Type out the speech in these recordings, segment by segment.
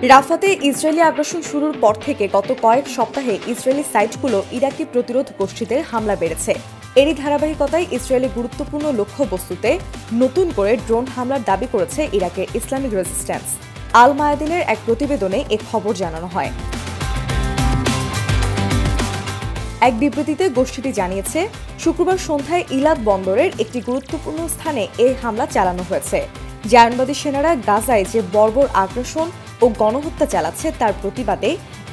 রাফাতে Israeli আগ্রাসন শুরুর পর থেকে গত কয়েক সপ্তাহে ইসরায়েলি সাইটগুলো ইরাকি প্রতিরোধ গোষ্ঠীদের হামলা বেড়েছে। এরই ধারাবাহিকতায় ইসরায়েলি গুরুত্বপূর্ণ লক্ষ্যবস্তুতে নতুন করে ড্রোন হামলার দাবি করেছে ইরাকের ইসলামিক রেজিস্ট্যান্স। আল মায়াদিনের এক প্রতিবেদনে এ খবর জানানো হয়। এক বিবৃতিতে গোষ্ঠীটি জানিয়েছে, শুক্রবার সন্ধ্যায় ইলাদ বন্দরের একটি গুরুত্বপূর্ণ স্থানে এই হামলা চালানো হয়েছে। জায়নবাদী সেনারা গাজায় যে বর্বর আগ্রাসন ও গণহত্যা চালাচ্ছে তার প্রতিবাদে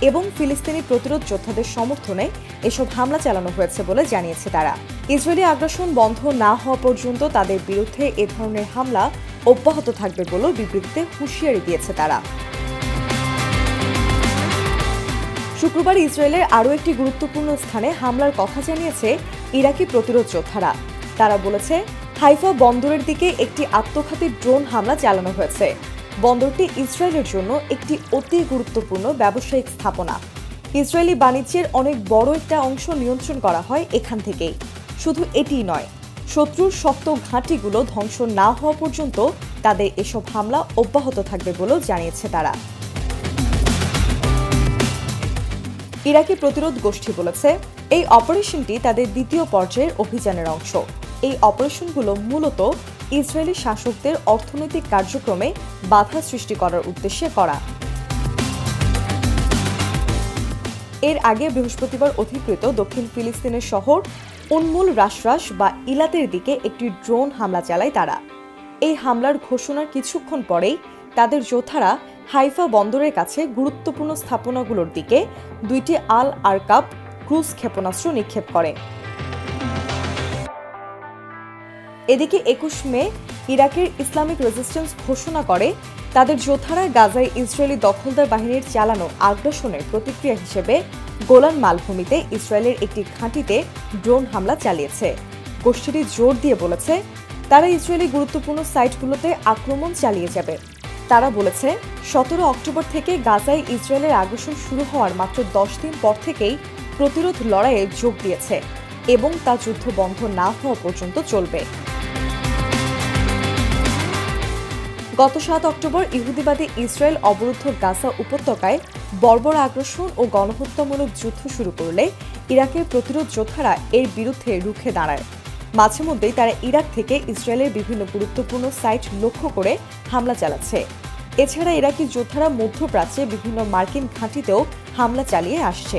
এবং ফিলিস্তিনি প্রতিরোধ যোদ্ধাদের সমর্থনে এসব হামলা চালানো হয়েছে বলে জানিয়েছে তারা। ইসরায়েলি আগ্রাসন বন্ধ না হওয়া পর্যন্ত তাদের বিরুদ্ধে এ ধরনের হামলা অব্যাহত থাকবে বলেও বিবৃতিতে হুঁশিয়ারি দিয়েছে তারা। শুক্রবার ইসরায়েলের আরও একটি গুরুত্বপূর্ণ স্থানে হামলার কথা জানিয়েছে ইরাকি প্রতিরোধ যোদ্ধারা। তারা বলেছে, হাইফা বন্দরের দিকে একটি আত্মঘাতী ড্রোন হামলা চালানো হয়েছে। বন্দরটি ইসরায়েলের জন্য একটি অতি গুরুত্বপূর্ণ ব্যবসায়িক স্থাপনা। ইসরায়েলি বাণিজ্যের অনেক বড় একটা অংশ নিয়ন্ত্রণ করা হয় এখান থেকেই। শুধু এটিই নয়, শত্রুর শক্ত ঘাঁটিগুলো ধ্বংস না হওয়া পর্যন্ত তাদের এসব হামলা অব্যাহত থাকবে বলেও জানিয়েছে তারা। ইরাকি প্রতিরোধ গোষ্ঠী বলেছে, এই অপারেশনটি তাদের দ্বিতীয় পর্যায়ের অভিযানের অংশ। এই অপারেশনগুলো মূলত ইসরায়েলি শাসকদের অর্থনৈতিক কার্যক্রমে বাধা সৃষ্টি করার উদ্দেশ্যে করা। এর আগে বৃহস্পতিবার অধিকৃত দক্ষিণ ফিলিস্তিনের শহর উন্মুল রাশরাশ বা ইলাতের দিকে একটি ড্রোন হামলা চালায় তারা। এই হামলার ঘোষণার কিছুক্ষণ পরেই তাদের যোদ্ধারা হাইফা বন্দরের কাছে গুরুত্বপূর্ণ স্থাপনাগুলোর দিকে দুইটি আল আরকাব ক্রুজ ক্ষেপণাস্ত্র নিক্ষেপ করে। এদিকে 21 মে ইরাকের ইসলামিক রেজিস্ট্যান্স ঘোষণা করে, তাদের যোদ্ধারা গাজায় ইসরায়েলি দখলদার বাহিনীর চালানো আগ্রাসনের প্রতিক্রিয়া হিসেবে গোলান মালভূমিতে ইসরায়েলের একটি ঘাঁটিতে ড্রোন হামলা চালিয়েছে। গোষ্ঠীটি জোর দিয়ে বলেছে, তারা ইসরায়েলি গুরুত্বপূর্ণ সাইটগুলোতে আক্রমণ চালিয়ে যাবে। তারা বলেছে, 17 অক্টোবর থেকে গাজায় ইসরায়েলের আগ্রাসন শুরু হওয়ার মাত্র 10 দিন পর থেকেই প্রতিরোধ লড়াইয়ে যোগ দিয়েছে এবং তা যুদ্ধ বন্ধ না হওয়া পর্যন্ত চলবে। গত 7 অক্টোবর ইহুদিবাদী ইসরায়েল অবরুদ্ধ গাজা উপত্যকায় বর্বর আগ্রাসন ও গণহত্যামূলক যুদ্ধ শুরু করলে ইরাকের প্রতিরোধ যোদ্ধারা এর বিরুদ্ধে রুখে দাঁড়ায়। মাঝে মধ্যেই তারা ইরাক থেকে ইসরায়েলের বিভিন্ন গুরুত্বপূর্ণ সাইট লক্ষ্য করে হামলা চালাচ্ছে। এছাড়া ইরাকি যোদ্ধারা মধ্যপ্রাচ্যে বিভিন্ন মার্কিন ঘাঁটিতেও হামলা চালিয়ে আসছে।